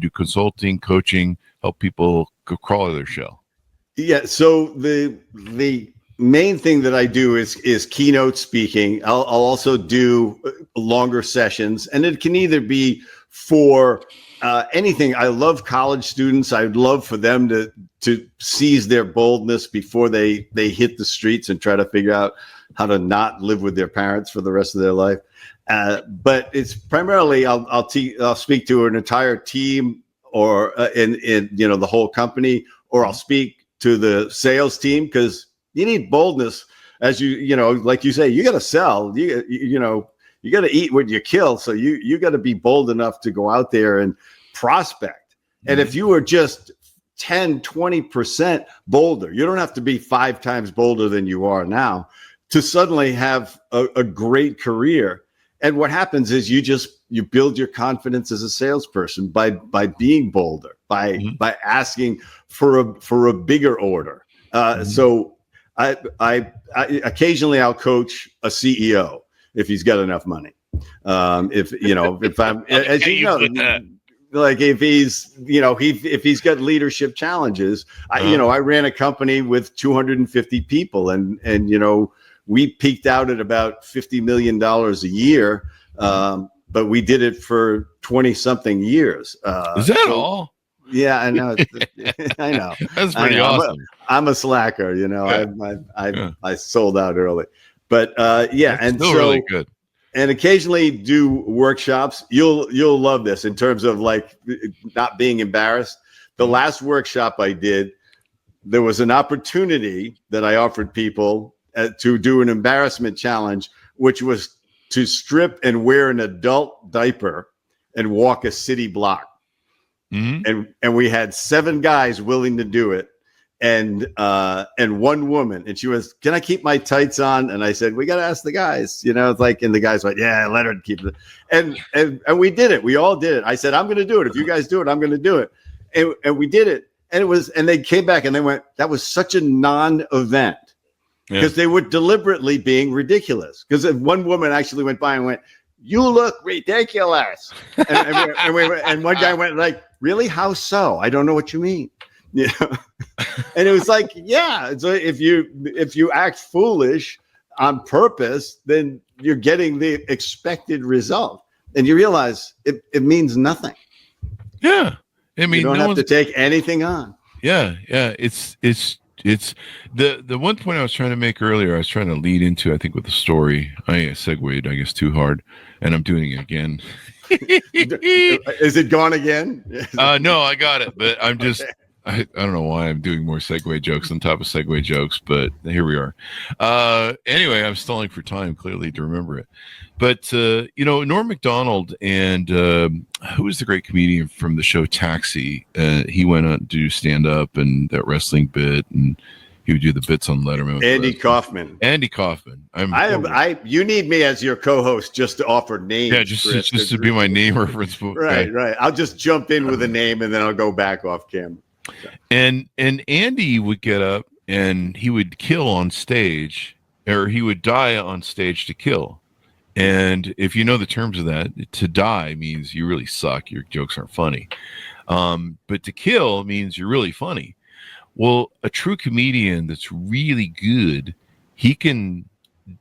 do consulting, coaching, help people go crawl out of their shell. Yeah. So the main thing that I do is keynote speaking. I'll also do longer sessions, and it can either be for anything. I love college students. I'd love for them to seize their boldness before they hit the streets and try to figure out how to not live with their parents for the rest of their life. But it's primarily I'll speak to an entire team or in the whole company, or I'll speak to the sales team, because you need boldness, as like you say, you got to sell. You got to eat what you kill. So you got to be bold enough to go out there and prospect. And if you were just 10, 20% bolder, you don't have to be 5 times bolder than you are now to suddenly have a great career. And what happens is you build your confidence as a salesperson by being bolder, by asking for a bigger order. So I occasionally I'll coach a CEO if he's got enough money. If I'm, as you know, like if he's, if he's got leadership challenges, I ran a company with 250 people, and we peaked out at about $50 million a year. But we did it for 20 something years. Is that all? Yeah, I know. I know. That's pretty awesome. I'm a slacker, I sold out early, but and still so really good. And occasionally do workshops. You'll love this in terms of like not being embarrassed. The last workshop I did, there was an opportunity that I offered people to do an embarrassment challenge, which was to strip and wear an adult diaper and walk a city block. And we had 7 guys willing to do it, and 1 woman, and she was, "Can I keep my tights on?" And I said, "We got to ask the guys." It's like, and the guys went, "Yeah, let her keep it." And we did it. We all did it. I said, "I'm going to do it. If you guys do it, I'm going to do it." And we did it. And they came back and they went, "That was such a non-event." Because they were deliberately being ridiculous. Because one woman actually went by and went, "You look ridiculous." And one guy went like, "Really? How so? I don't know what you mean." And it was like, yeah. So if you act foolish on purpose, then you're getting the expected result, and you realize it means nothing. Yeah, I mean, you don't have to take anything on. Yeah. It's the one point I was trying to make earlier. I was trying to lead into, I think, with the story. I segued, I guess, too hard, and I'm doing it again. Is it gone again? No, I got it, but I'm just. I don't know why I'm doing more segue jokes on top of segue jokes, but here we are. Anyway, I'm stalling for time, clearly, to remember it. But, Norm Macdonald and who was the great comedian from the show Taxi? He went on to do stand-up and that wrestling bit, and he would do the bits on Letterman. Andy Kaufman. You need me as your co-host just to offer names. Yeah, just to be my name reference book. Right. I'll just jump in with a name, and then I'll go back off camera. And Andy would get up and he would kill on stage, or he would die on stage to kill. And if you know the terms of that, to die means you really suck. Your jokes aren't funny. But to kill means you're really funny. Well, a true comedian that's really good, he can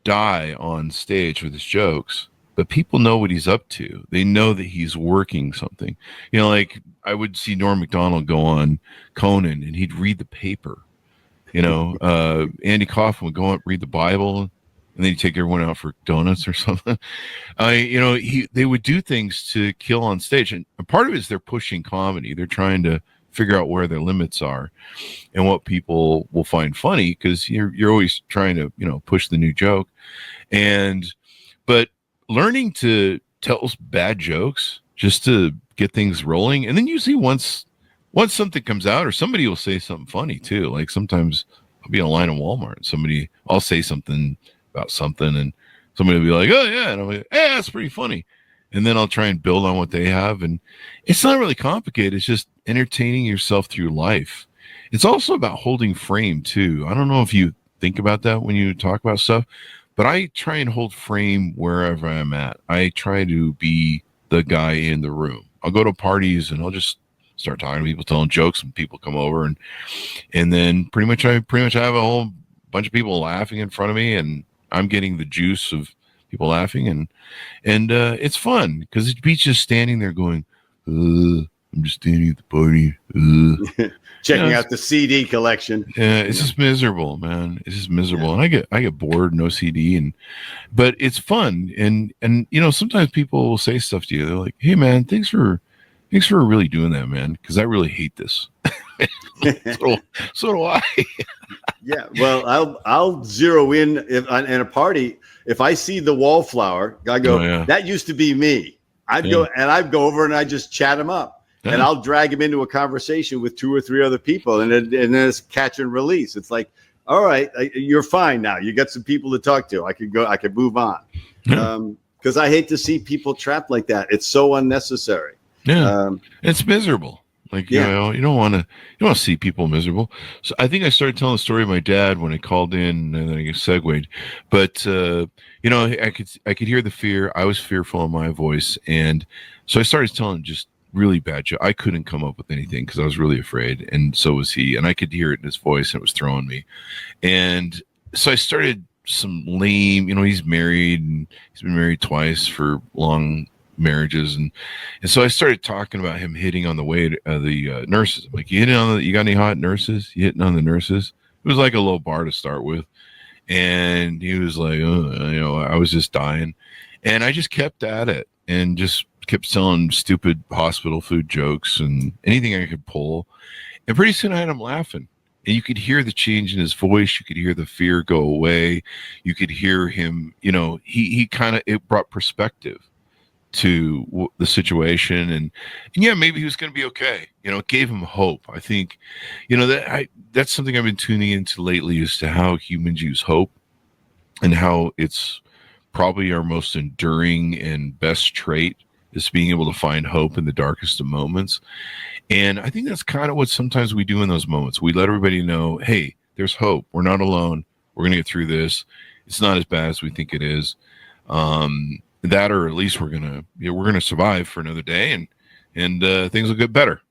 die on stage with his jokes, but people know what he's up to. They know that he's working something. Like I would see Norm Macdonald go on Conan and he'd read the paper. Andy Kaufman would go out and read the Bible, and then he'd take everyone out for donuts or something. They would do things to kill on stage. And part of it is they're pushing comedy. They're trying to figure out where their limits are and what people will find funny, because you're always trying to, push the new joke. But learning to tell bad jokes just to get things rolling. And then usually once something comes out, or somebody will say something funny too. Like sometimes I'll be in a line in Walmart and I'll say something about something and somebody will be like, "Oh yeah." And I'm like, "Hey, that's pretty funny." And then I'll try and build on what they have. And it's not really complicated. It's just entertaining yourself through life. It's also about holding frame too. I don't know if you think about that when you talk about stuff, but I try and hold frame wherever I'm at. I try to be the guy in the room. I'll go to parties and I'll just start talking to people, telling jokes, and people come over, and then pretty much I have a whole bunch of people laughing in front of me, and I'm getting the juice of people laughing, and it's fun because it beats just standing there going, I'm just standing at the party, checking out the CD collection. Yeah, it's just miserable, man. It's just miserable, and I get bored, no CD, but it's fun, and sometimes people will say stuff to you. They're like, "Hey, man, thanks for really doing that, man, because I really hate this." so do I. Yeah, well, I'll zero in a party. If I see the wallflower, I go, that used to be me. I'd go over and I just chat him up. Yeah. And I'll drag him into a conversation with 2 or 3 other people, and then it's catch and release. It's like, all right, you're fine now. You got some people to talk to. I could move on. Because I hate to see people trapped like that. It's so unnecessary. Yeah, it's miserable. Like, you don't want to see people miserable. So I think I started telling the story of my dad when I called in, and then I segued. But I could hear the fear. I was fearful in my voice, and so I started telling just really bad joke. I couldn't come up with anything because I was really afraid, and so was he. And I could hear it in his voice, and it was throwing me. And so I started some lame. He's married, and he's been married twice for long marriages, and so I started talking about him hitting on the nurses. I'm like, you got any hot nurses? You hitting on the nurses? It was like a low bar to start with, and he was like, I was just dying, and I just kept at it and just kept telling stupid hospital food jokes and anything I could pull, and pretty soon I had him laughing. And you could hear the change in his voice. You could hear the fear go away. You could hear him, it brought perspective to the situation, and maybe he was going to be okay. It gave him hope. I think that's something I've been tuning into lately, as to how humans use hope, and how it's probably our most enduring and best trait, is being able to find hope in the darkest of moments. And I think that's kind of what sometimes we do in those moments. We let everybody know, hey, there's hope. We're not alone. We're going to get through this. It's not as bad as we think it is. That, or at least we're gonna survive for another day, and things will get better.